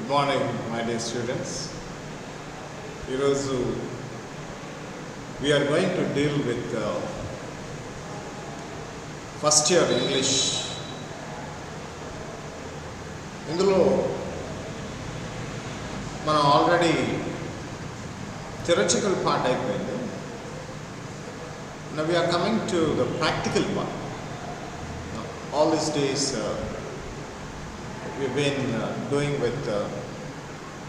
morning, my dear students. ఈరోజు we are going to deal with first year English. ఇందులో మనం already theoretical part అయిపోయింది. Now we are coming to the practical part. Now, all these days we've been doing with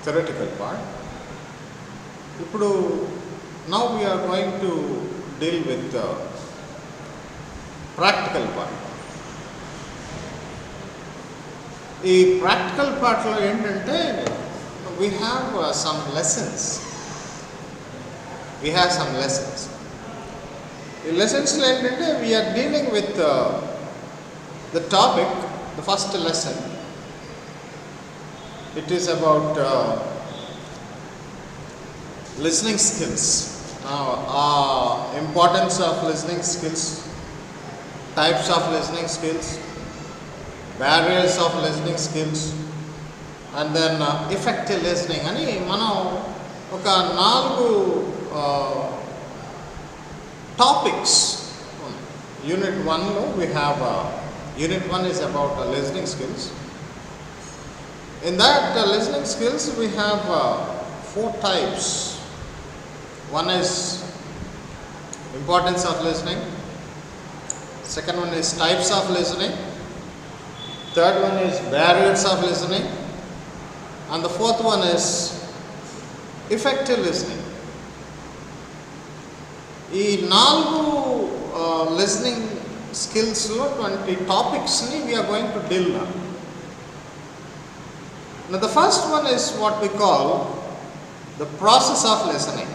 theoretical part. ఇప్పుడు now we are going to deal with practical part. ఈ practical పార్ట్లో ఏంటంటే we have some lessons. ఈ లెసన్స్లో ఏంటంటే we are dealing with the topic, the first lesson. It is about listening skills. Importance of listening skills, types of listening skills, barriers of listening skills, and then effective listening అని మనం ఒక 4 topics ఉన్నాయి. Unit 1లో we have unit 1 is about listening skills. In that listening skills we have 4 types. One is importance of listening, second one is types of listening, third one is barriers of listening, and the fourth one is effective listening. ఈ 4 listening skills లో 20 topics ni we are going to deal now. Now the first one is what we call the process of listening.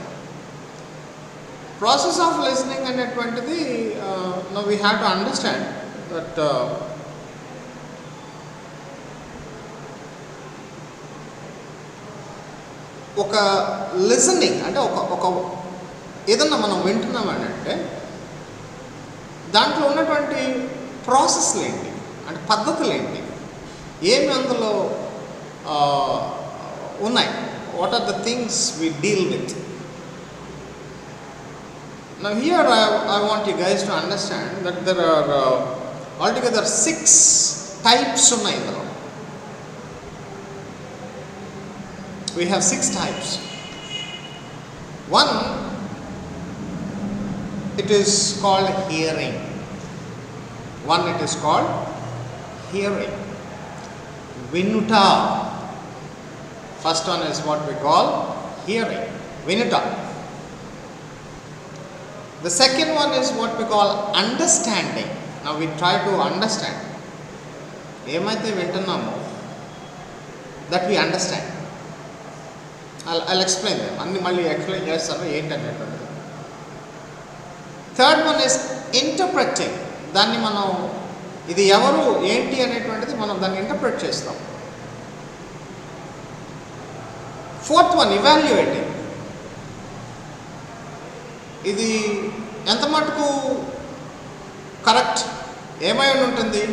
Process of listening అనేటువంటిది now we have to understand that ఒక listening అంటే ఒక ఏదన్నా మనం వింటున్నామని అంటే దాంట్లో ఉన్నటువంటి ప్రాసెస్లు ఏంటి అంటే పద్ధతులు ఏంటి, ఏమి అందులో ఉన్నాయి, what are the things we deal with. Now here I want you guys to understand that there are altogether 6 types ఉన్నాయి ఇందులో. We have 6 types. One, it is called hearing. It is called hearing. Vinuta. First one is what we call hearing. Vinuta. The second one is what we call understanding. Now we try to understand. ఏమైతే వింటున్నామో that we understand. I'll explain them. అన్ని మళ్ళీ explain చేస్తాను ఏంటనేటువంటిది. Third one is interpreting. దాన్ని మనం ఇది ఎవరు ఏంటి అనేటువంటిది మనం దాన్ని ఇంటర్ప్రెట్ చేస్తాం. Fourth one evaluating. ఇది ఎంత మటుకు కరెక్ట్, ఏమై ఉంటుంది,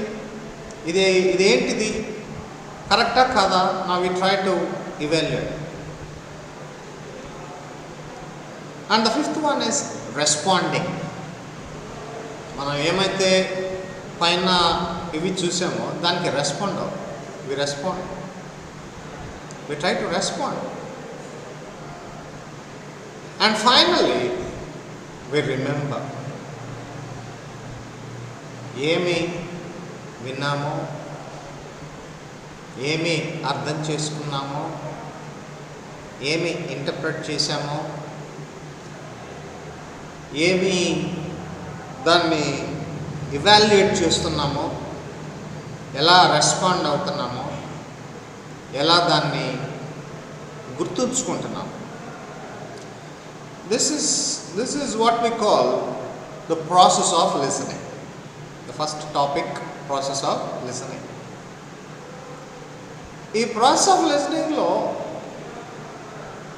ఇదేంటిది కరెక్టా కాదా, నా we try to evaluate. And the fifth one is responding. మనం ఏమైతే పైన ఇవి చూసామో దానికి రెస్పాండ్ అవ్వం. We try to respond. And finally we remember. ఏమి విన్నామో, ఏమి అర్థం చేసుకున్నామో, ఏమి ఇంటర్ప్రెట్ చేశామో, ఏమి దాన్ని ఇవాల్యుయేట్ చేస్తున్నామో, ఎలా రెస్పాండ్ అవుతున్నామో, ఎలా దాన్ని గుర్తుంచుకుంటున్నాము. This is what we call the process of listening. The first topic, process of listening. ఈ ప్రాసెస్ ఆఫ్ లిసనింగ్లో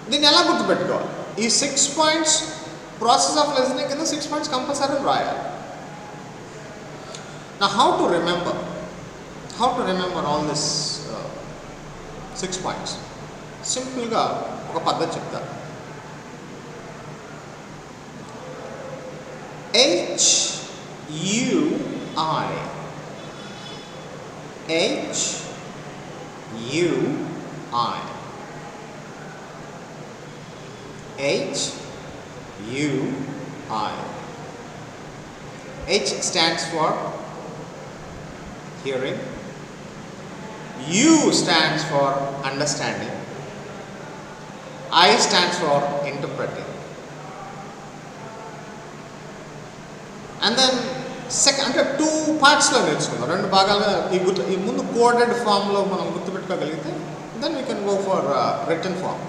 దీన్ని ఎలా గుర్తుపెట్టుకోవాలి? ఈ 6 పాయింట్స్ ప్రాసెస్ ఆఫ్ లిసనింగ్ కింద 6 పాయింట్స్ కంపల్సరీ రాయాలి. Now how to remember all this 6 points. సింపుల్గా ఒక పద్ధతి చెప్తా. HUI HUI HUI. H stands for hearing, U stands for understanding, I stands for interpreting. And then second అంటే 2 పార్ట్స్లో నేర్చుకుందాం, 2 భాగాలుగా ఈ ముందు కోడెడ్ ఫామ్లో మనం గుర్తుపెట్టుకోగలిగితే then we can go for written form.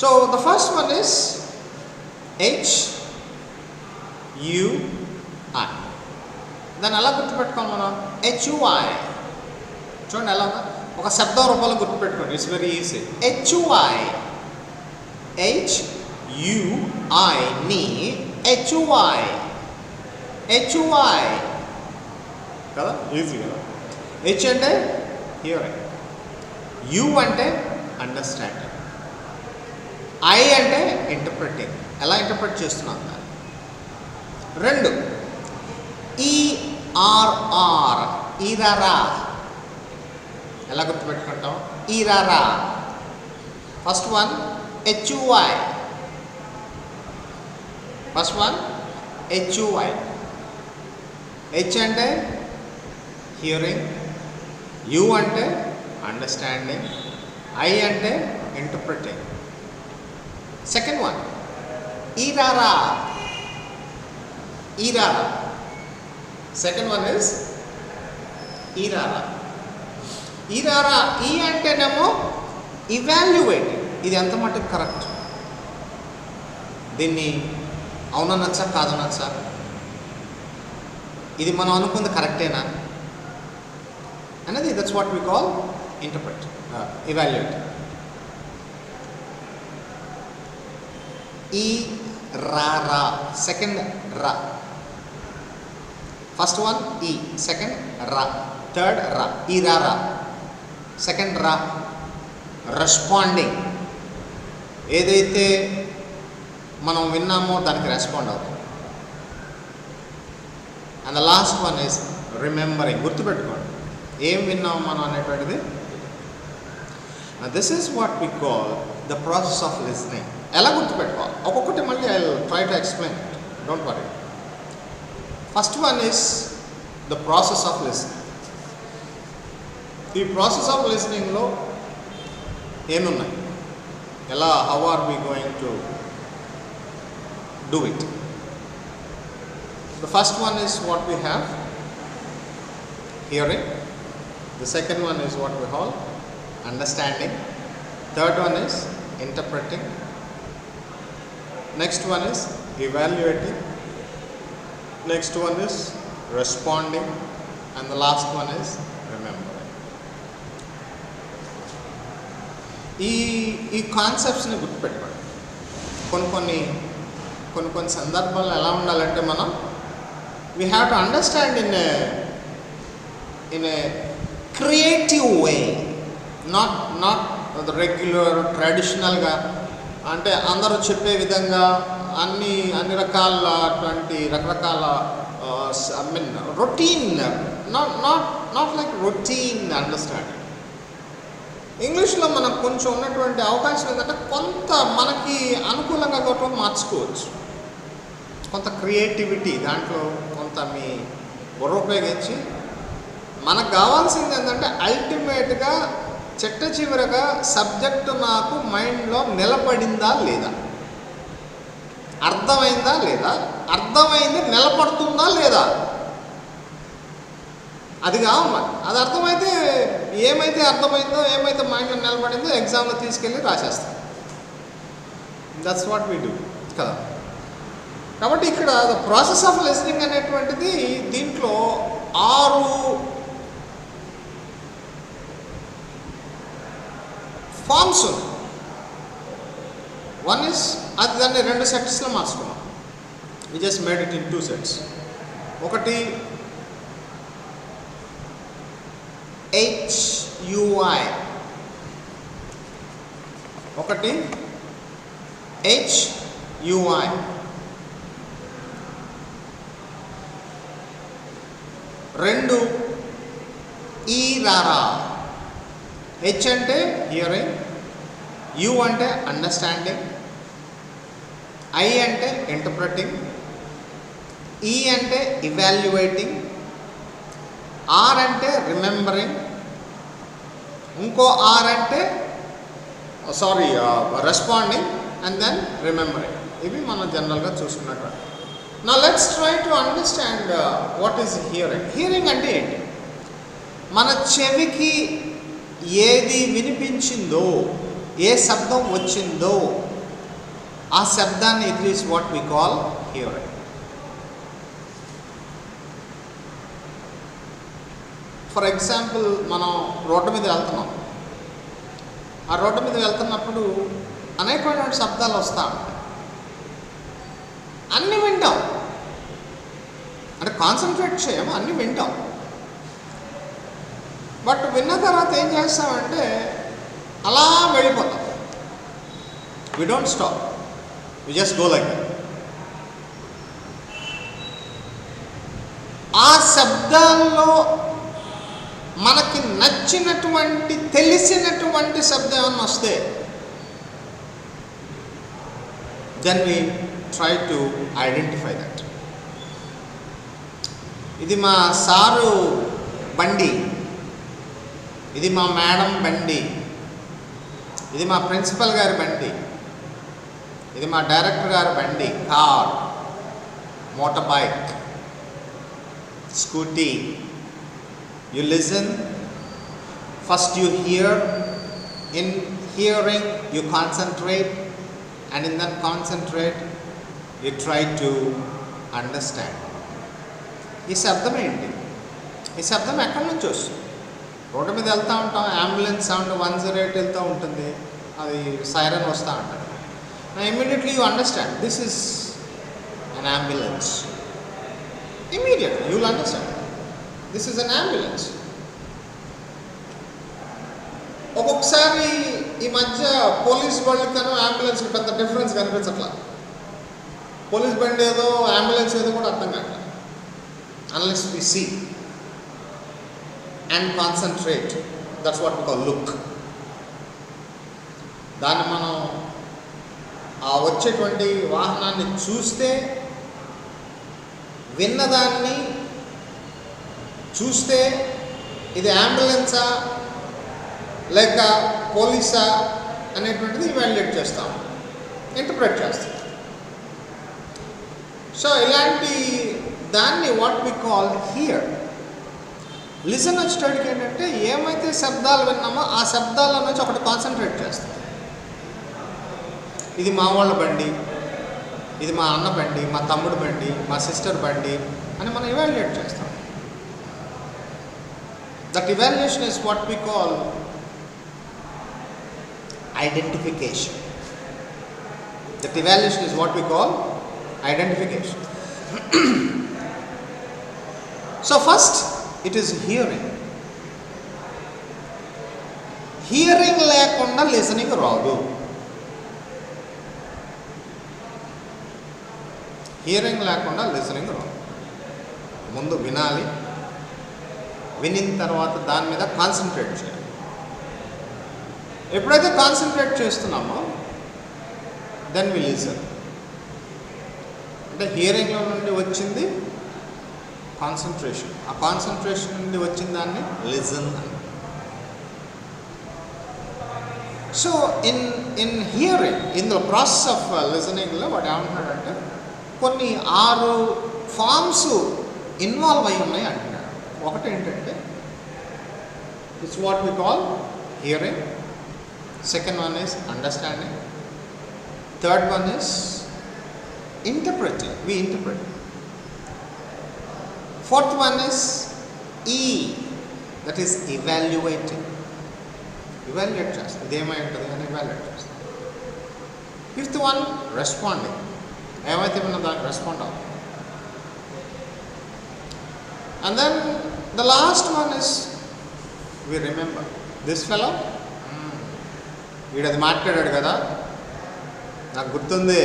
So the first one is HUI. దాన్ని ఎలా గుర్తుపెట్టుకోవాలి మనం? HUI చూడండి ఎలా ఉందా, ఒక శబ్ద రూపంలో గుర్తుపెట్టుకోండి. It's very easy. HUI ని HUI కదా, ఈజీ కదా. H అంటే హియరింగ్, U అంటే అండర్స్టాండింగ్, I అంటే ఇంటర్ప్రిటింగ్. ఎలా ఇంటర్ప్రిట్ చేస్తున్నాం దాన్ని. 2 ERR ఈరారా. ఎలా గుర్తుపెట్టుకుంటాం? ఈరారా. First one HUI, first one HUI. H అంటే హియరింగ్, U అంటే అండర్స్టాండింగ్, I అంటే ఇంటర్ప్రిటింగ్. సెకండ్ వన్ ఈరారా. ఈరారా. సెకండ్ వన్ ఇస్ ఈరారా. ఈరారా. ఈ అంటేనేమో ఇవాల్యుయేటింగ్, ఇది ఎంత మటుకు కరెక్ట్, దీన్ని అవుననొచ్చా కాదనొచ్చా, ఇది మనం అనుకుంది కరెక్టేనా అనేది. That's what we call interpret, evaluate. E R. Second R. First one E, second R, third R. E R. Second రా. రెస్పాండింగ్, ఏదైతే మనం విన్నామో దానికి రెస్పాండ్ అవుతాం. And the last one is remembering, గుర్తుపెట్టుకోండి ఏం విన్నాము మనం అనేటువంటిది. This is what we call the process of listening. ఎలా గుర్తుపెట్టుకోవాలి ఒక్కొక్కటి మళ్ళీ I will try to explain it, don't worry. First one is the process of listening. ఈ ప్రాసెస్ ఆఫ్ లిస్నింగ్లో ఏమున్నాయి, ఎలా, how are we going to do it. The first one is what we have, hearing. The second one is what we call understanding. Third one is interpreting. Next one is evaluating. Next one is responding. And the last one is remembering. ఈ కాన్సెప్ట్స్ని గుర్తుపెట్టుకోండి. కొన్ని సందర్భాల్లో ఎలా ఉండాలంటే మనం we have to understand in a creative way, not the regular traditional గా, అంటే అందరూ చెప్పే విధంగా అన్ని రకరకాల I mean routine, not like routine understanding. ఇంగ్లీష్లో మనకు కొంచెం ఉన్నటువంటి అవకాశం ఏంటంటే కొంత మనకి అనుకూలంగా కూడా మార్చుకోవచ్చు, కొంత క్రియేటివిటీ దాంట్లో కొంత మీ బుర్ర ఉపయోగించి. మనకు కావాల్సింది ఏంటంటే అల్టిమేట్గా చిట్ట చివరగా సబ్జెక్టు నాకు మైండ్లో నిలబడిందా లేదా, అర్థమైందా లేదా, అర్థమైంది నిలబడుతుందా లేదా, అది కావాలి. అది అర్థమైతే ఏమైతే అర్థమైందో, ఏమైతే మైండ్లో నిలబడిందో ఎగ్జామ్లో తీసుకెళ్ళి రాసేస్తాం. దట్స్ వాట్ వీ డూ కదా. కాబట్టి ఇక్కడ ద ప్రాసెస్ ఆఫ్ లిసనింగ్ అనేటువంటిది దీంట్లో 6 ఫార్మ్స్ ఉన్నాయి. వన్ ఇస్, అది దాన్ని 2 సెట్స్లో మార్చుకున్నాం. We just made it in 2 sets. ఒకటి HUI ఒకటి HUI, రెండు ఈరారా. H అంటే హియరింగ్, U అంటే అండర్స్టాండింగ్, I అంటే ఇంటర్ప్రెటింగ్, E అంటే ఇవాల్యుయేటింగ్, R అంటే రిమెంబరింగ్, ఇంకో R అంటే రెస్పాండింగ్ అండ్ దెన్ రిమెంబరింగ్. ఇవి మనం జనరల్గా చూసుకున్నట్టు. నా let's try to understand what is hearing. Hearing అంటే ఏంటి? మన చెవికి ఏది వినిపించిందో, ఏ శబ్దం వచ్చిందో ఆ శబ్దాన్ని it is what we call hearing. For example, మనం రోడ్డు మీద వెళ్తున్నాం. ఆ రోడ్డు మీద వెళ్తున్నప్పుడు అనేకమైన శబ్దాలు వస్తూ ఉంటాయి. అన్నీ వింటాం, అంటే కాన్సన్ట్రేట్ చేయము, అన్నీ వింటాం. బట్ విన్న తర్వాత ఏం చేస్తామంటే అలా వెళ్ళిపోతాం. We don't stop, we just go like that. ఆ శబ్దాల్లో మనకి నచ్చినటువంటి, తెలిసినటువంటి శబ్దం ఏమన్నా వస్తే then we try to identify that. ఇది మా సారు బండి, ఇది మా మేడం బండి, ఇది మా ప్రిన్సిపల్ గారి బండి, ఇది మా డైరెక్టర్ గారి బండి, car, motor bike, scooty. You listen, first you hear, in hearing you concentrate, and in that concentrate you try to understand. ఈ శబ్దం ఏంటి? ఈ శబ్దం ఎక్కడి నుంచి వస్తుంది? రోడ్డు మీద వెళ్తూ ఉంటాం, అంబులెన్స్ సౌండ్ 108 వెళ్తూ ఉంటుంది, అది సైరన్ వస్తూ ఉంటుంది. Immediately you understand this is an ambulance. Immediately you will understand this is an ambulance. ఒక్కొక్కసారి ఈ మధ్య పోలీస్ బండికను అంబులెన్స్కి పెద్ద డిఫరెన్స్ కనిపించట్లా. పోలీస్ బండి ఏదో, అంబులెన్స్ ఏదో కూడా అర్థం కావట్లేదు. Unless we see and concentrate, that's what we call look. దాన్ని మనం ఆ వచ్చేటువంటి వాహనాన్ని చూస్తే, విన్నదాన్ని చూస్తే ఇది అంబులెన్సా లేక పోలీసా అనేటువంటిది ఇవాల్యుయేట్ చేస్తాం, ఇంటర్ప్రెట్ చేస్తాం. సో ఇలాంటి దాన్ని what we call here. Listen వచ్చేటడికి ఏంటంటే ఏమైతే శబ్దాలు విన్నామో ఆ శబ్దాల నుంచి ఒకటి కాన్సన్ట్రేట్ చేస్తాం. ఇది మా వాళ్ళ బండి, ఇది మా అన్న బండి, మా తమ్ముడు బండి, మా సిస్టర్ బండి అని మనం ఇవాల్యుయేట్ చేస్తాం. That evaluation is what we call identification. That evaluation is what we call identification. So first it is hearing. Hearing లేకుండా listening రాదు. Hearing లేకుండా listening రాదు. ముందు వినాలి, వినిన తర్వాత దాని మీద కాన్సన్ట్రేట్ చేయాలి. ఎప్పుడైతే కాన్సన్ట్రేట్ చేస్తున్నామో దెన్ వి లిసన్. అంటే హియరింగ్లో నుండి వచ్చింది కాన్సన్ట్రేషన్, ఆ కాన్సన్ట్రేషన్ నుండి వచ్చిన దాన్ని లిసన్ అని. So in hearing, in the process of లిసనింగ్లో వాడు ఏమంటున్నాడంటే కొన్ని 6 ఫార్మ్స్ ఇన్వాల్వ్ అయి ఉన్నాయి అంటున్నాడు. ఒకటి ఏంటంటే it's what we call hearing. Second one is understanding. Third one is interpreting. We interpret. Fourth one is E, that is evaluating. Evaluate చేస్తాం, ఇదేమై ఉంటుంది అని evaluate చేస్తాం. Fifth one, responding. ఏమైతే మనం దానికి రెస్పాండ్ అవుతాం. And then the last one is we remember. This fellow, వీడది మాట్లాడాడు కదా, నాకు గుర్తుంది,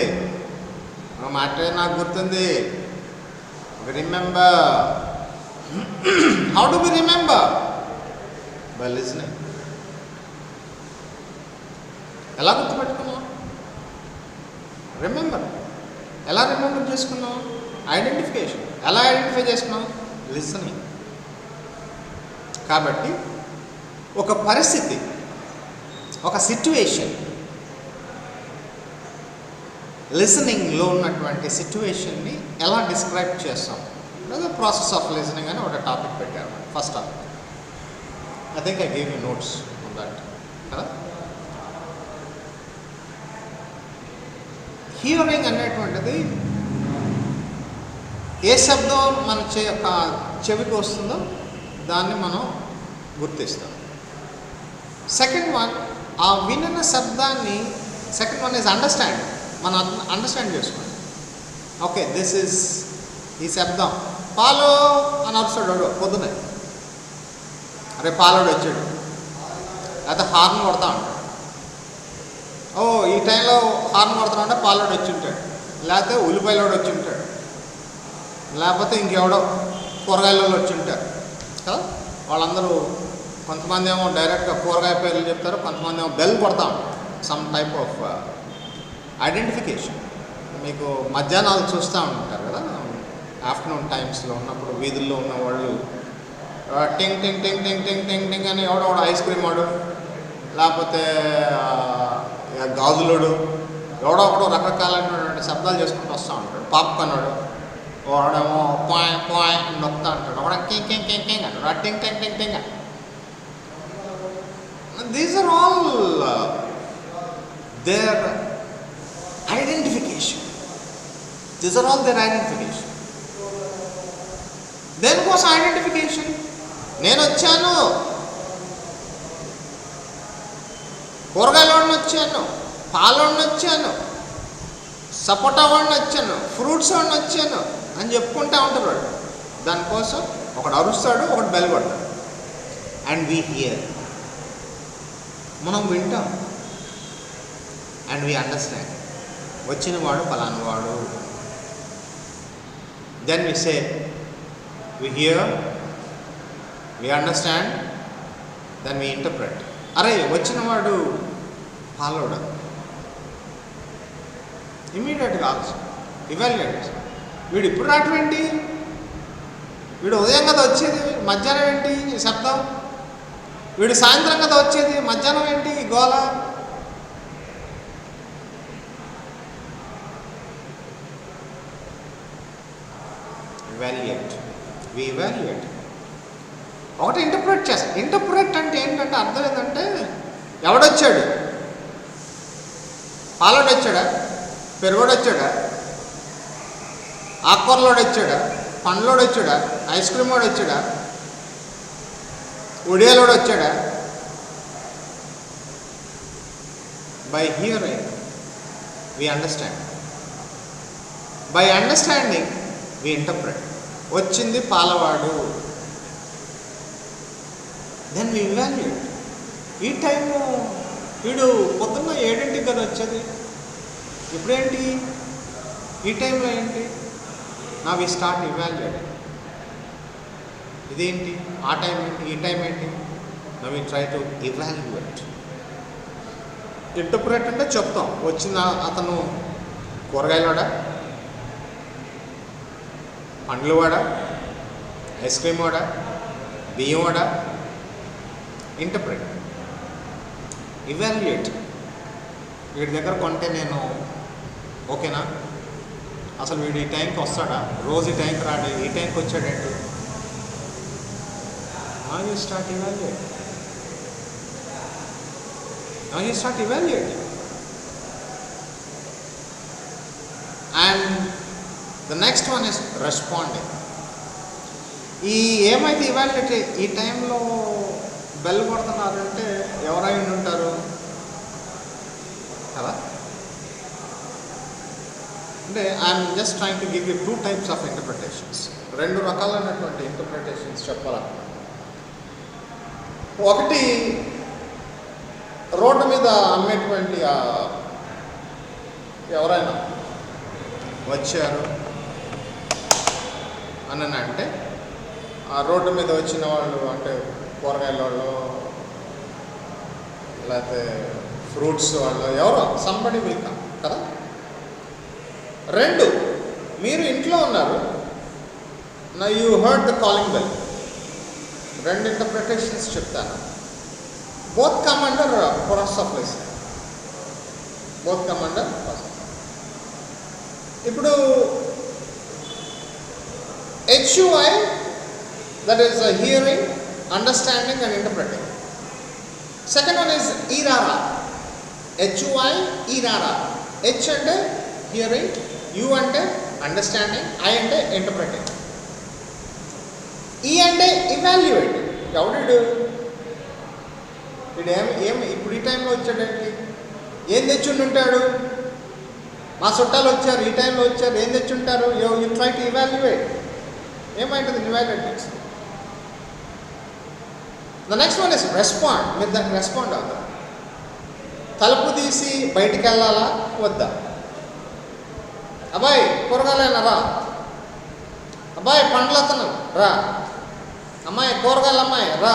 మాట్లాడేది నాకు గుర్తుంది. Remember. How do we remember? By listening. ఎలా గుర్తుపెట్టుకున్నావు? రిమెంబర్. ఎలా రిమెంబర్ చేసుకున్నావు? ఐడెంటిఫికేషన్. ఎలా ఐడెంటిఫై చేసుకున్నావు? లిసనింగ్. కాబట్టి ఒక పరిస్థితి, ఒక సిట్యువేషన్, లిసనింగ్లో ఉన్నటువంటి సిట్యువేషన్ని ఎలా డిస్క్రైబ్ చేస్తాం? లేదా ప్రాసెస్ ఆఫ్ లిసనింగ్ అని ఒక టాపిక్ పెట్టారు. First topic. I think I gave you notes on that కదా. హియరింగ్ అనేటువంటిది ఏ శబ్దం మన చెవికి వస్తుందో దాన్ని మనం గుర్తిస్తాం. సెకండ్ వన్, ఆ వినిన శబ్దాన్ని, సెకండ్ వన్ ఈజ్ అండర్స్టాండ్. మనం అండర్స్టాండ్ చేసుకోండి. ఓకే, దిస్ ఈజ్ ఈ శబ్దం. పాలు అని అరుస్తాడు పొద్దునే, అరే పాలోడు వచ్చాడు, లేకపోతే హార్న్ కొడతా ఉంటాడు. ఓ ఈ టైంలో హార్న్ కొడతా ఉంటే పాలోడు వచ్చి ఉంటాడు, లేకపోతే ఉల్లిపాయలోడు వచ్చి ఉంటాడు, లేకపోతే ఇంకెవడో కూరగాయలలో వచ్చి ఉంటారు కదా. వాళ్ళందరూ కొంతమంది ఏమో డైరెక్ట్గా కూరగాయ పేర్లు చెప్తారు, కొంతమంది ఏమో బెల్ కొడతా ఉంటారు. Some type of identification. మీకు మధ్యాహ్నాలు చూస్తూ ఉంటారు కదా, ఆఫ్టర్నూన్ టైమ్స్లో ఉన్నప్పుడు వీధుల్లో ఉన్న వాళ్ళు టింగ్ టింగ్ టింగ్ టింగ్ టింగ్ టింగ్ టింగ్ అని ఎవడో ఐస్ క్రీమ్ వాడు, లేకపోతే గాజులోడు, ఎవడో ఒకడో రకరకాలైనటువంటి శబ్దాలు చేసుకుంటూ వస్తూ ఉంటాడు. పాప్కార్న్ వాడు, వాడేమో పాయ్ పాయ్ అని నొక్కుతా అంటాడు, వాడ కింగ్ కింగ్ కింగ్ కింగ్ అంటాడు, టింగ్ టింగ్ టింగ్ టింగ్ అంటాడు. These are all their identification. These are all their identification. దేనికోసం ఐడెంటిఫికేషన్? నేను వచ్చాను, కూరగాయల వాడిని వచ్చాను, పాల వాడిని వచ్చాను, సపోటా వాడిని వచ్చాను, ఫ్రూట్స్ వాడిని వచ్చాను అని చెప్పుకుంటూ ఉంటారు వాడు. దానికోసం ఒకడు అరుస్తాడు, ఒకడు బెల్ కొడతాడు. అండ్ వీ హియర్, మనం వింటాం. అండ్ వీ అండర్స్టాండ్, వచ్చిన వాడు ఫలానా వాడు. Then we say we hear, we understand, then we interpret. అరే వచ్చిన వాడు పాలోడు, ఇమీడియట్గా ఇవాల్యుయేట్. వీడు ఇప్పుడు రావటం ఏంటి, వీడు ఉదయం కదా వచ్చేది, మధ్యాహ్నం ఏంటి ఈ శబ్దం, వీడు సాయంత్రం కదా వచ్చేది, మధ్యాహ్నం ఏంటి ఈ గోల. ఇవాల్యుయేట్. వి ఇవాల్యుయేట్. ఒకటి ఇంటర్ప్రెట్ చేస్తాం. ఇంటర్ప్రెట్ అంటే ఏంటంటే అర్థం ఏంటంటే, ఎవడొచ్చాడు, పాలోడు వచ్చాడా, పెరుగుడు వచ్చాడా, ఆకుకూరలోడు వచ్చాడా, పండ్లోడు వచ్చాడా, ఐస్ క్రీమ్ వాడు వచ్చాడా, ఉడియాలోడు వచ్చాడా. By hearing we understand, by understanding we interpret. వచ్చింది పాలవాడు, దెన్ వి ఇవాల్యుయేట్. ఈ టైము వీడు పొద్దున్న 7ంటికి కదా వచ్చేది, ఇప్పుడేంటి ఈ టైంలో ఏంటి, నా వి స్టార్ట్ ఇవాల్యుయేటింగ్. ఇదేంటి, ఆ టైం ఏంటి, ఈ టైం ఏంటి, నా we try to evaluate. Interpret అంటే చెప్తాం, వచ్చిన అతను కూరగాయలవాడా, పండ్లు వాడా, ఐస్ క్రీమ్ వాడా, బియ్యం వాడా. ఇంటర్ప్రెట్. ఇవాల్యుయేట్. వీడి దగ్గర కొంటే నేను ఓకేనా, అసలు వీడు ఈ టైంకి వస్తాడా, రోజు ఈ టైంకి రాడు, ఈ టైంకి వచ్చాడేంటి. Now you start evaluating. Now you start evaluating. And the next one is responding. ఈ ఏమైతే ఇవాల్యుయేట్, ఈ టైంలో బెల్ కొడుతున్నారంటే ఎవరై ఉంటారు కదా. అంటే I'm just trying to give you 2 types of interpretations. 2 రకాలైనటువంటి ఇంటర్ప్రిటేషన్స్ చెప్పాలన్నమాట. ఒకటి రోడ్డు మీద అమ్మేటువంటి ఎవరైనా వచ్చారు అని అంటే ఆ రోడ్డు మీద వచ్చిన వాళ్ళు అంటే కూరగాయల వాళ్ళు లేకపోతే ఫ్రూట్స్ వాళ్ళు ఎవరో సంబడి విల్ కమ్ కదా. రెండు, మీరు ఇంట్లో ఉన్నారు, నా you heard the calling bell. రెండు ఇంటర్ప్రిటేషన్స్ చెప్తాను. Both come under process of listening. Both come under process. ఇప్పుడు HUI, that is hearing, understanding and interpreting. Second one is IRARA. HUI, IRARA. H అంటే hearing, U అంటే understanding, I అంటే interpreting. E అంటే evaluate. ఎవడు వీడు ఏమి ఇప్పుడు ఈ టైంలో వచ్చాడంటే ఏం తెచ్చుండి ఉంటాడు? మా చుట్టాలు వచ్చారు, ఈ టైంలో వచ్చారు, ఏం తెచ్చుంటారు? You try to evaluate. ఏమైంటుంది? Evaluate next. The next one is respond. మీరు దానికి రెస్పాండ్ అవుతారు. తలుపు తీసి బయటికి వెళ్ళాలా వద్దా? అబ్బాయి కూరగాయలైనా రా, అబ్బాయి పండ్లు అతను రా, అమ్మాయి కూరగాయలు అమ్మాయి రా.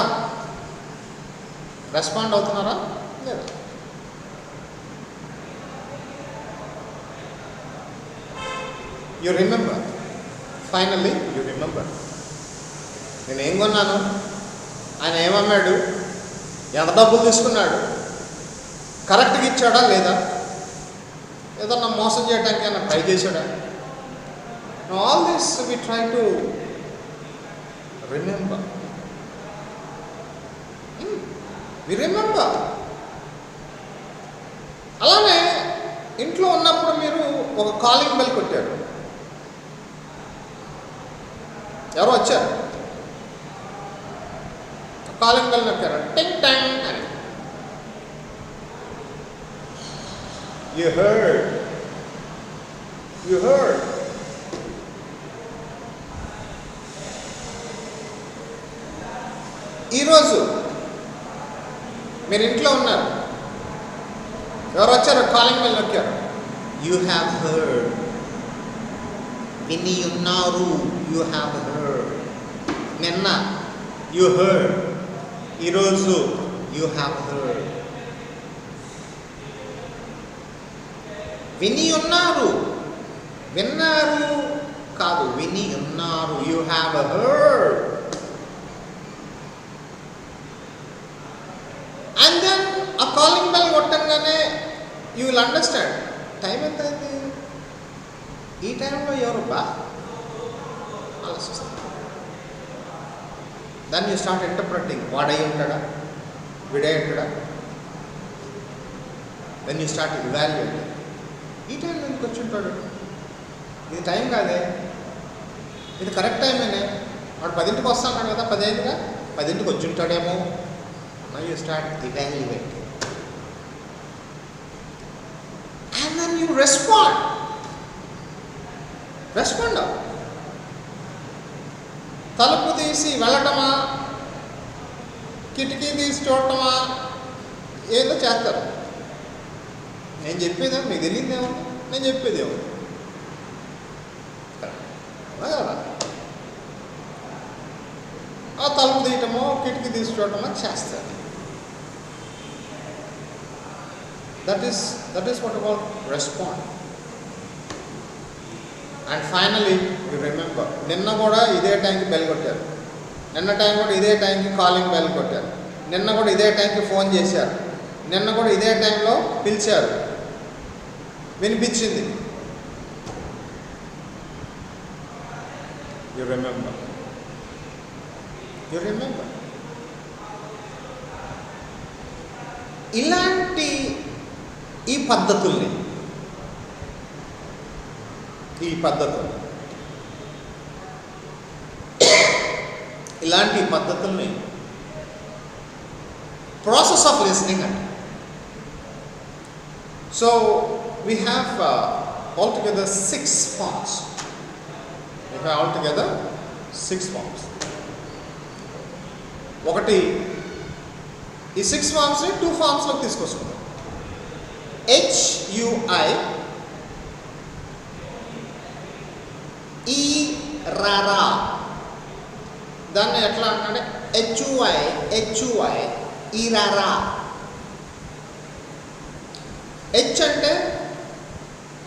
రెస్పాండ్ అవుతున్నారా లేదా? You remember, finally you remember. నేను ఏం కొన్నాను, ఆయన ఏమమ్మాడు, ఎంత డబ్బులు తీసుకున్నాడు, కరెక్ట్గా ఇచ్చాడా లేదా, ఏదన్నా మోసం చేయడానికి ఏమన్నా ట్రై చేశాడా? All this we try to remember. We remember. అలానే ఇంట్లో ఉన్నప్పుడు మీరు ఒక కాలింగ్ బెల్ కొట్టారు, ఎవరో వచ్చారు, కాలింగ్ బెల్ నొక్కారు, టింగ్ టాంగ్ అని. You heard. ఈరోజు మీరు ఇంట్లో ఉన్నారు, ఎవరు వచ్చారు, కాలింగ్ బెల్ నొక్కారు. You have heard. విని ఉన్నారు. You have heard. నిన్న యూ హర్డ్, ఈరోజు యూ హ్యావ్ హర్డ్. విని ఉన్నారు, విన్నారు కాదు, విని ఉన్నారు. You have heard. And then ఆ కాలింగ్ బెల్ కొట్టంగానే యూ విల్ అండర్స్టాండ్. టైం ఎంత అయింది, ఈ టైంలో ఎవరు బా ఆలోచిస్తారు. దాన్ని యూ స్టార్ట్ ఇంటర్ప్రెటింగ్. వాడై ఉంటాడా, విడై ఉంటాడా. Then you start evaluating. ఈ టైంలో ఎందుకు వచ్చి ఉంటాడు, ఇది టైం కాదే, ఇది కరెక్ట్ టైమేనే, వాడు 10ంటికి వస్తాడు కదా, 10 అయిందిగా, 10ంటికి వచ్చి ఉంటాడేమో. Now you start evaluating. And then you respond. Respond. తలుపు తీసి వెళ్ళటమా, కిటికీ తీసి చూడటమా, ఏదో చేస్తారు. నేను చెప్పేదేమో మీకు తెలియదేమో, నేను చెప్పేదేమో కదా. ఆ తలుపు తీయటమో కిటికీ తీసి చూడటమో చేస్తారు. That is what about respond. And finally you remember. నిన్న కూడా ఇదే టైంకి బెల్ కొట్టారు, నిన్న టైం కూడా ఇదే టైంకి కాలింగ్ బెల్ కొట్టారు, నిన్న కూడా ఇదే టైంకి ఫోన్ చేశారు, నిన్న కూడా ఇదే టైంలో పిలిచారు, వినిపించింది. You remember. ఇలాంటి ఈ పద్ధతుల్ని ప్రాసెస్ ఆఫ్ లిసనింగ్ అంటే. So we have altogether 6 forms. ఒకటి ఈ 6 ఫార్మ్స్ని 2 ఫార్మ్స్లోకి తీసుకొస్తున్నాం. HUI ఈ రారా, దాన్ని ఎట్లా అంటే HUI ఈ రారా. H అంటే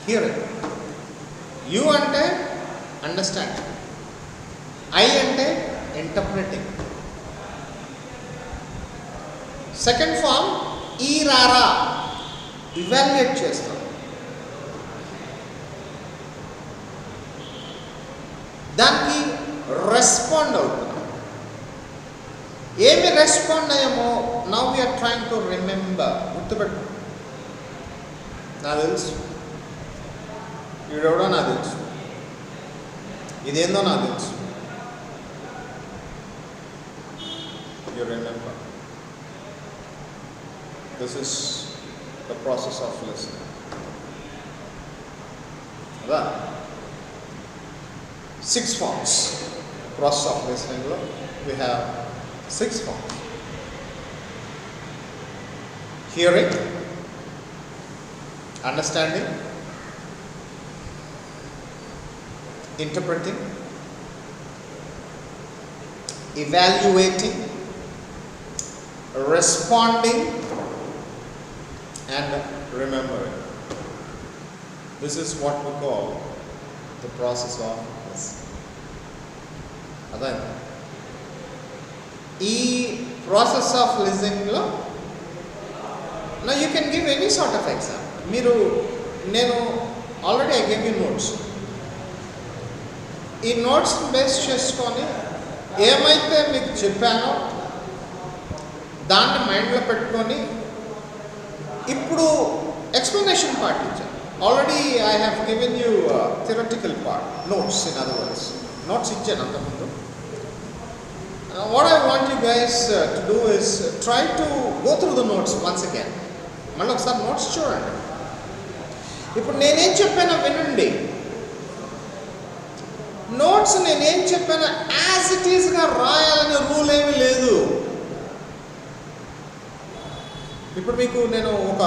హియరింగ్, U అంటే అండర్స్టాండింగ్, I అంటే ఇంటర్ప్రిటింగ్. సెకండ్ ఫామ్ ఈ రారా, ఇవాల్యుయేట్ చేస్తాం. దానికి రెస్పాండ్ అవుతున్నాం. ఏమి రెస్పాండ్ అయ్యామో now we are trying to remember. గుర్తుపెట్టు, నాకు తెలుసు, వీడెవడో నాకు తెలుసు, ఇదేందో నాకు తెలుసు. You remember. This is the process of listening. Right? 6 forms. Process of listening. We have 6 forms. Hearing, understanding, interpreting, evaluating, responding, and remembering. This is what we call the process of listening. Then, ఈ process of listening లో now you can give any sort of example. నేను already I gave you notes. ఈ notes base చేసుకొని ఏమైతే మీకు చెప్పానో దాన్ని మైండ్లో పెట్టుకొని ఇప్పుడు ఎక్స్ప్లెనేషన్ పార్ట్ ఇచ్చాను. Already I have given you theoretical part, notes. In other words notes ఇచ్చాను అంతకుముందు. What I want you guys to do is try to go through the notes once again. మళ్ళీ ఒకసారి నోట్స్ చూడండి. ఇప్పుడు నేనేం చెప్పానో వినండి. నోట్స్ నేనేం చెప్పానో యాజ్ ఇట్ ఈస్గా రాయాలనే రూల్ ఏమీ లేదు. ఇప్పుడు మీకు నేను ఒక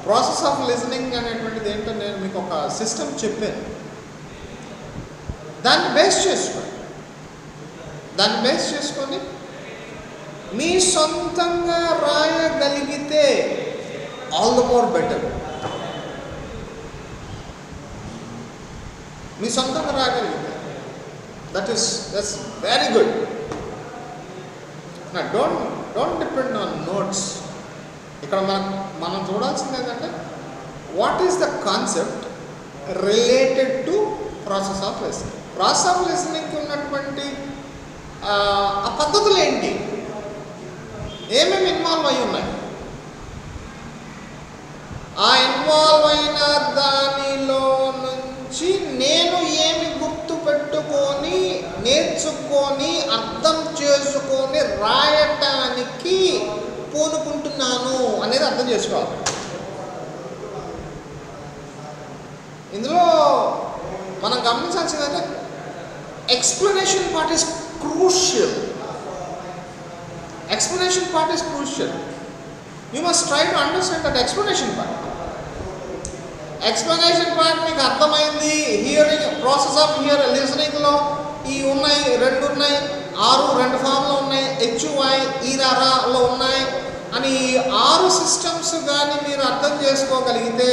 ప్రాసెస్ ఆఫ్ లిజనింగ్ అనేటువంటిది ఏంటో నేను మీకు ఒక సిస్టమ్ చెప్పాను. దాన్ని బేస్ చేసుకొని మీ సొంతంగా రాయగలిగితే ఆల్ ద మోర్ బెటర్. మీ సొంతంగా రాయగలిగితే that's very good. Now don't depend on notes. ఇక్కడ మనం చూడాల్సింది ఏంటంటే what is the concept related to process of listening. Process of లిసనింగ్కి ఉన్నటువంటి ఆ పద్ధతులు ఏంటి, ఏమేమి ఇన్వాల్వ్ అయి ఉన్నాయి, ఆ ఇన్వాల్వ్ అయిన దానిలో నుంచి నేను ఏమి గుర్తు పెట్టుకొని నేర్చుకొని అర్థం చేసుకొని రాయటానికి పూనుకుంటున్నాను అనేది అర్థం చేసుకోవాలి. ఇందులో మనం గమనించాల్సిందంటే explanation part is crucial. You must try to understand that explanation part. Explanation part మీకు అర్థమైంది. హియరింగ్, ప్రాసెస్ ఆఫ్ లిసనింగ్లో ఈ ఉన్నాయి, 2 ఉన్నాయి, 2 ఫామ్లో ఉన్నాయి, HUI ఈరారాలో ఉన్నాయి అని 6 సిస్టమ్స్ కానీ మీరు అర్థం చేసుకోగలిగితే,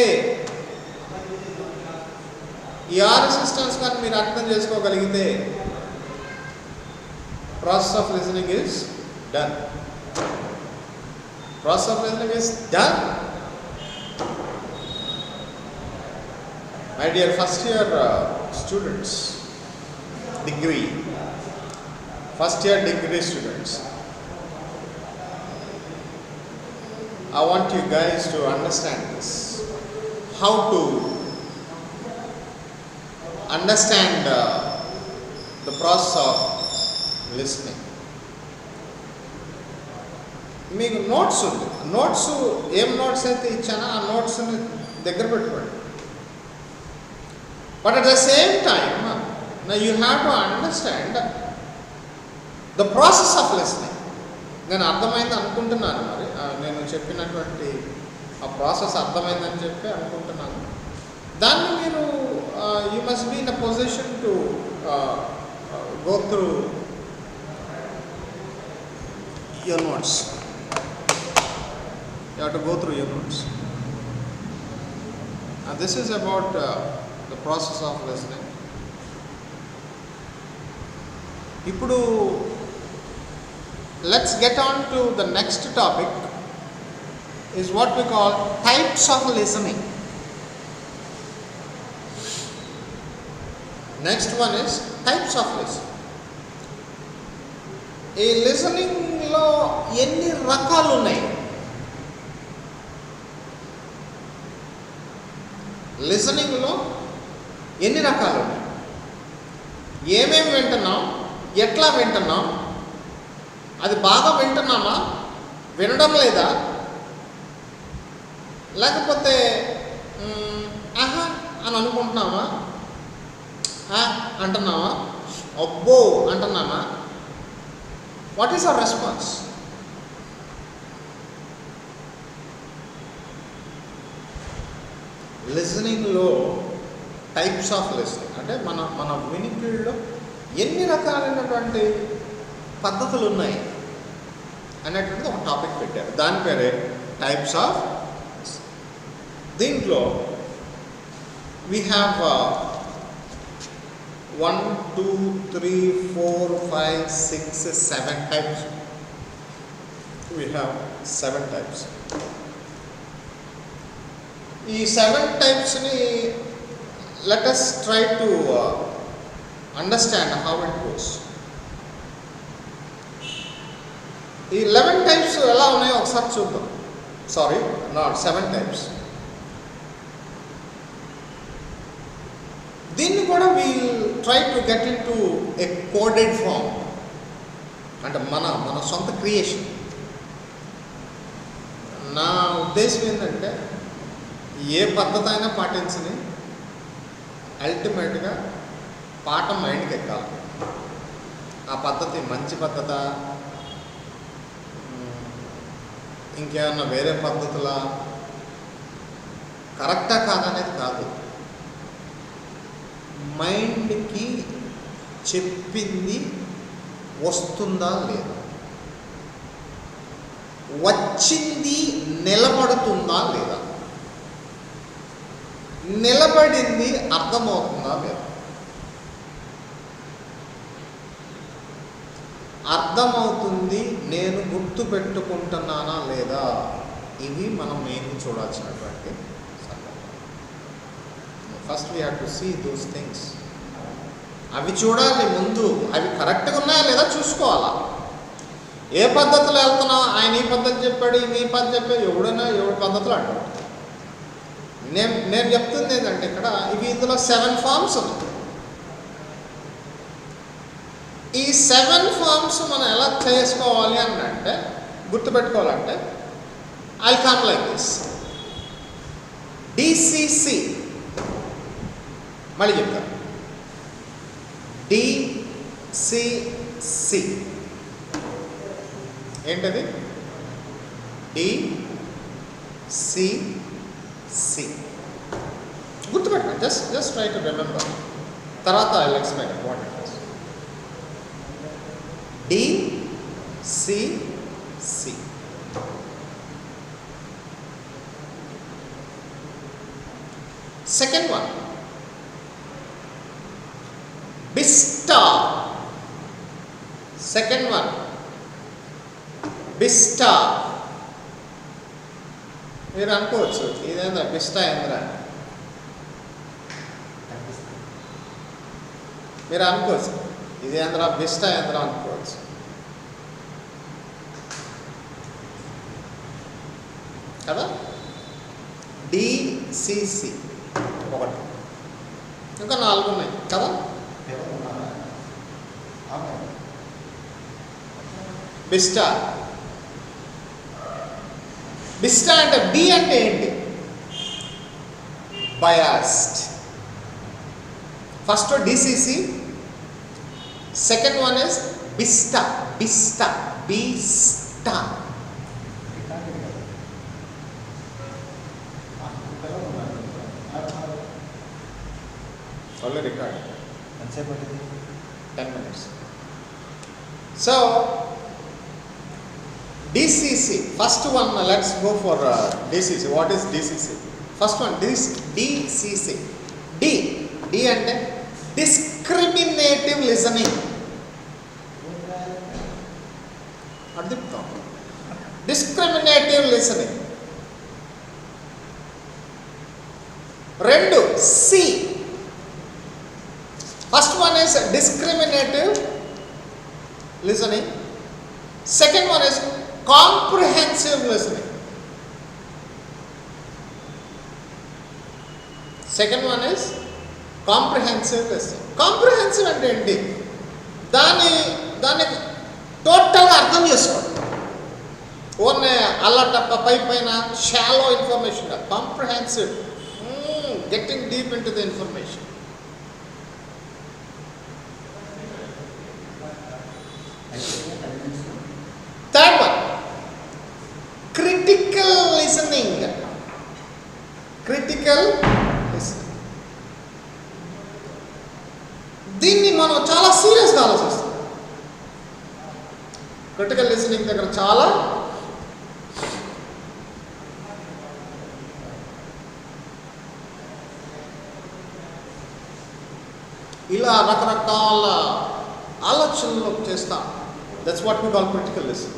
ఈ 6 సిస్టమ్స్ కానీ మీరు అర్థం చేసుకోగలిగితే process of listening is done. Process of listening is done. My dear first year students, first year degree students, I want you guys to understand this. How to understand the process of listening. మీకు notes ఉంది. ఏం notes అయితే ఇచ్చానో ఆ నోట్స్ని దగ్గర పెట్టుకోండి. But at the same time you have to understand the process of listening. నేను అర్థమైంది అనుకుంటున్నాను. మరి నేను చెప్పినటువంటి ఆ ప్రాసెస్ అర్థమైందని చెప్పి అనుకుంటున్నాను. దాన్ని మీరు you must be in a position to go through your notes. You have to go through your notes. This is about the process of listening. Ippudu let's get on to the next topic, is what we call types of listening. Next one is types of listening. ఈ లిసనింగ్లో ఎన్ని రకాలు ఉన్నాయి? లిసనింగ్లో ఎన్ని రకాలు ఉన్నాయి? ఏమేమి వింటున్నాం, ఎట్లా వింటున్నాం, అది బాగా వింటున్నామా, వినడం లేదా, లేకపోతే ఆహా అని అనుకుంటున్నామా, అంటున్నామా, అబ్బో అంటున్నామా? What is our response? లిజనింగ్లో టైప్స్ ఆఫ్ లిసనింగ్ అంటే మన వినికిడిలో ఎన్ని రకాలైనటువంటి పద్ధతులు ఉన్నాయి అనేటువంటిది ఒక టాపిక్ పెట్టారు. దాని పేరే టైప్స్ ఆఫ్. దీంట్లో we have 1, 2, 3, 4, 5, 6, 7 types. We have 7 types. ఈ 7 typesని let us try to understand how it goes. ఈ 11 types ఎలా ఉన్నాయో ఒకసారి చూద్దాం. Sorry, not 7 types. దీన్ని కూడా we'll try to get in to a coded form, అంటే మన సొంత క్రియేషన్. నా ఉద్దేశం ఏంటంటే ఏ పద్ధతి అయినా పాటించని అల్టిమేట్గా పాఠం మైండ్కి ఎక్కాలి. ఆ పద్ధతి మంచి పద్ధత, ఇంకేమన్నా వేరే పద్ధతులా, కరెక్టా కాదనేది కాదు, మైండ్కి చెప్పింది వస్తుందా లేదా, వచ్చింది నిలబడుతుందా లేదా, నిలబడింది అర్థమవుతుందా లేదా, అర్థమవుతుంది నేను గుర్తు పెట్టుకుంటున్నానా లేదా, ఇవి మనం మెయిన్ చూడాల్సినటువంటి. First we have to see those things. అవి చూడాలి ముందు, అవి కరెక్ట్గా ఉన్నాయా లేదా చూసుకోవాలా. ఏ పద్ధతిలో వెళ్తున్నావు, ఆయన ఈ పద్ధతి చెప్పాడు, ఈయన ఈ పద్ధతి చెప్పాడు, ఎవడైనా ఎవరి పద్ధతులు అంటాడు. నేను చెప్తుంది ఏంటంటే ఇక్కడ ఇవి ఇందులో 7 ఫార్మ్స్ ఉన్నాయి. ఈ 7 ఫార్మ్స్ మనం ఎలా చేసుకోవాలి అని అంటే, గుర్తుపెట్టుకోవాలంటే I come like this. DCC, మళ్ళీ చెప్తాను. డిసిసి ఏంటది? డిసిసి గుర్తుపెట్టండి. Just try to remember. తర్వాత I will explain what it is. DCC. Second one, బిస్టా. సెకండ్ వన్, బిస్టా. మీరు అనుకోవచ్చు ఇదేందా బిస్టా ఏంద్రా, మీరు అనుకోవచ్చు ఇదేంద్రా బిస్టా ఏంద్రా అనుకోవచ్చు. కదా. డిసిసి ఒకటి, ఇంకా 4 ఉన్నాయి కదా. బిస్టా. బిస్టా అంటే బి అంటే ఏంటి? Biased. First DCC, second one is బిస్టా. బిస్టా, బిస్టా. ఓన్లీ రికార్డ్ ఎంతసేపు పట్టింది? 10 minutes. So DCC, first one, let's go for DCC. What is DCC? First one, DCC. D అంటే discriminative listening. అర్థం, discriminative listening. రెండు C. First one is discriminative listening. Second one is comprehensive listening. Second one is comprehensive listening. Comprehensive అంటే ఏంటి? దాన్ని టోటల్గా అర్థం చేసుకోండి. Only అల్లటప్ప పైన shallow information. Comprehensive, getting deep in to the information. Third one, critical listening. Critical listening. దీన్ని మనం చాలా సీరియస్గా ఆలోచిస్తాం. క్రిటికల్ లిసనింగ్ దగ్గర చాలా ఇలా రకరకాల ఆలోచనలు చేస్తాం. That's what we call critical listening.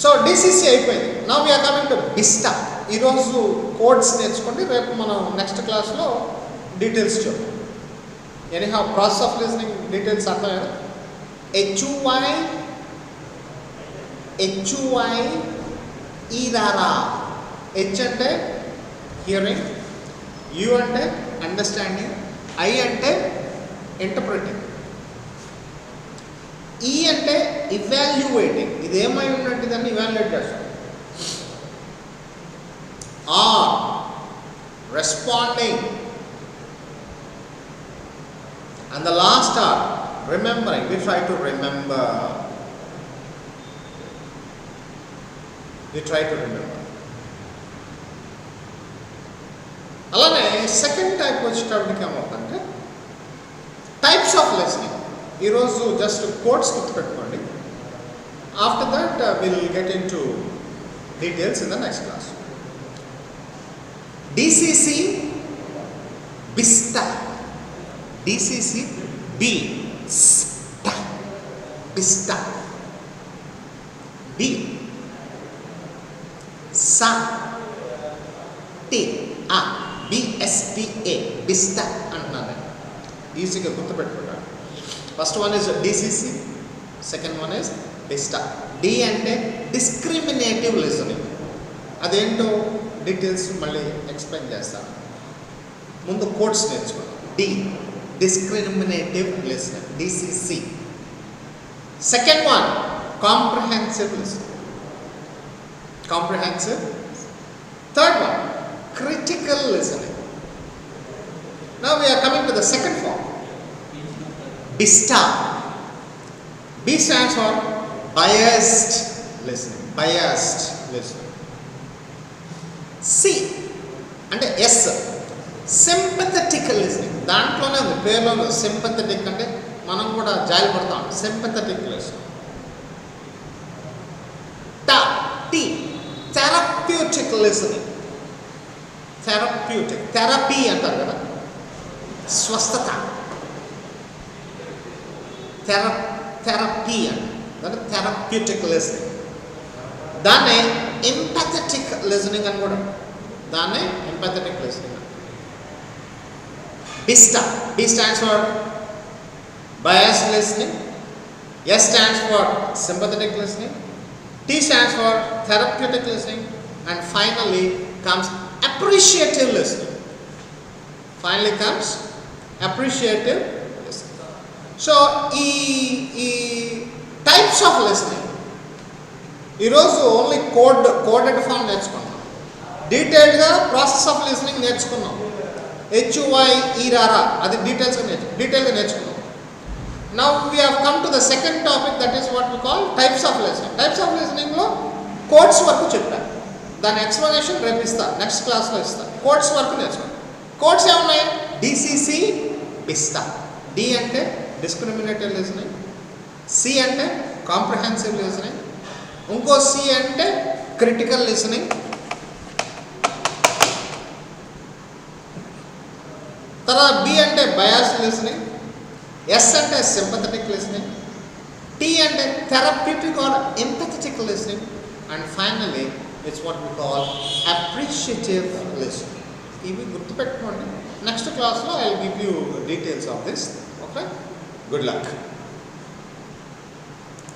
So DCC అయిపోయింది. Now we are coming to బిస్టా. ఈరోజు కోడ్స్ నేర్చుకోండి, రేపు మనం నెక్స్ట్ క్లాస్లో డీటెయిల్స్ చూద్దాం. Anyhow process of listening details అర్థమైనా. హెచ్యుఐ ఈరారా. హెచ్ అంటే హియరింగ్, యు అంటే అండర్స్టాండింగ్, ఐ అంటే ఇంటర్ప్రిటింగ్, ఈ అంటే ఇవాల్యుయేటింగ్. ఇది ఏమై ఉన్నట్టు దాన్ని ఇవాల్యుయేట్ చేస్తాం. R responding. And the last are remembering. We try to remember. అలానే సెకండ్ టైప్ వచ్చేటప్పటికి ఏమవుతుందంటే టైప్స్ ఆఫ్ లిసనింగ్. ఈరోజు జస్ట్ కోడ్స్ గుర్తుపెట్టుకోండి. After that will get in to details in the next class. DCC, బిస్టా. DCC, B స్టా, బిస్టా. B సా, T, ఆ, బిఎస్టిఏ, BISTA అంటున్నాను. ఈజీగా గుర్తుపెట్టుకుంటాను. First one is DCC, second one is BISTA. D అంటే డిస్క్రిమినేటివ్ లిసనింగ్. అదేంటో డీటెయిల్స్ మళ్ళీ ఎక్స్ప్లెయిన్ చేస్తాను. ముందు కోడ్స్ నేర్చుకోండి. D discriminative listening, DCC. Second one, comprehensive listening. Comprehensive. Third one, critical listening. Now we are coming to the second form, BISTA. B stands for biased listening. Biased listening. C అంటే S, sympathetic listening. దాంట్లోనే ఉంది, పేర్లోనే sympathetic అంటే మనం కూడా జాలి పడతాం. Sympathetic listening. T, therapeutic listening. Therapeutic, therapy అంటారు కదా, స్వస్థత. థెరపీ అంటే థెరప్యూటిక్ లిసనింగ్. దాన్నే ఎంపథెటిక్ లిసనింగ్ అని కూడా, దాన్నే empathetic listening. BISTA. B stands for biased listening. S stands for sympathetic listening. T stands for therapeutic listening. And finally comes appreciative listening. Finally comes appreciative listening. So, ఈ types of listening ఈరోజు only coded form నేర్చుకున్నాం. డీటెయిల్డ్గా process of listening నేర్చుకున్నాం. హెచ్యుఐ ఈరారా అది డీటెయిల్గా నేర్చుకున్నాం. Now we have come to the second topic, that is what we call types of listening. Types of లిసనింగ్లో codes వరకు చెప్పాను. దాని ఎక్స్ప్లెనేషన్ రేపు ఇస్తా, నెక్స్ట్ క్లాస్లో ఇస్తా. కోడ్స్ వరకు నేర్చుకోండి. కోడ్స్ ఏమున్నాయి? డిసిసి పిస్తా. డి అంటే డిస్క్రిమినేటివ్ లిజనింగ్, సి అంటే కాంప్రహెన్సివ్ లిజనింగ్, ఇంకో సి అంటే క్రిటికల్ లిజనింగ్, తర్వాత బి అంటే బయాస్ లిజనింగ్, ఎస్ అంటే సింపథెటిక్ లిజనింగ్, టీ అంటే therapeutic or empathetic listening, and finally it's what we call appreciative listening. ఇవి గుర్తుపెట్టుకోండి. నెక్స్ట్ క్లాస్లో I will give you details of this. Okay, good luck.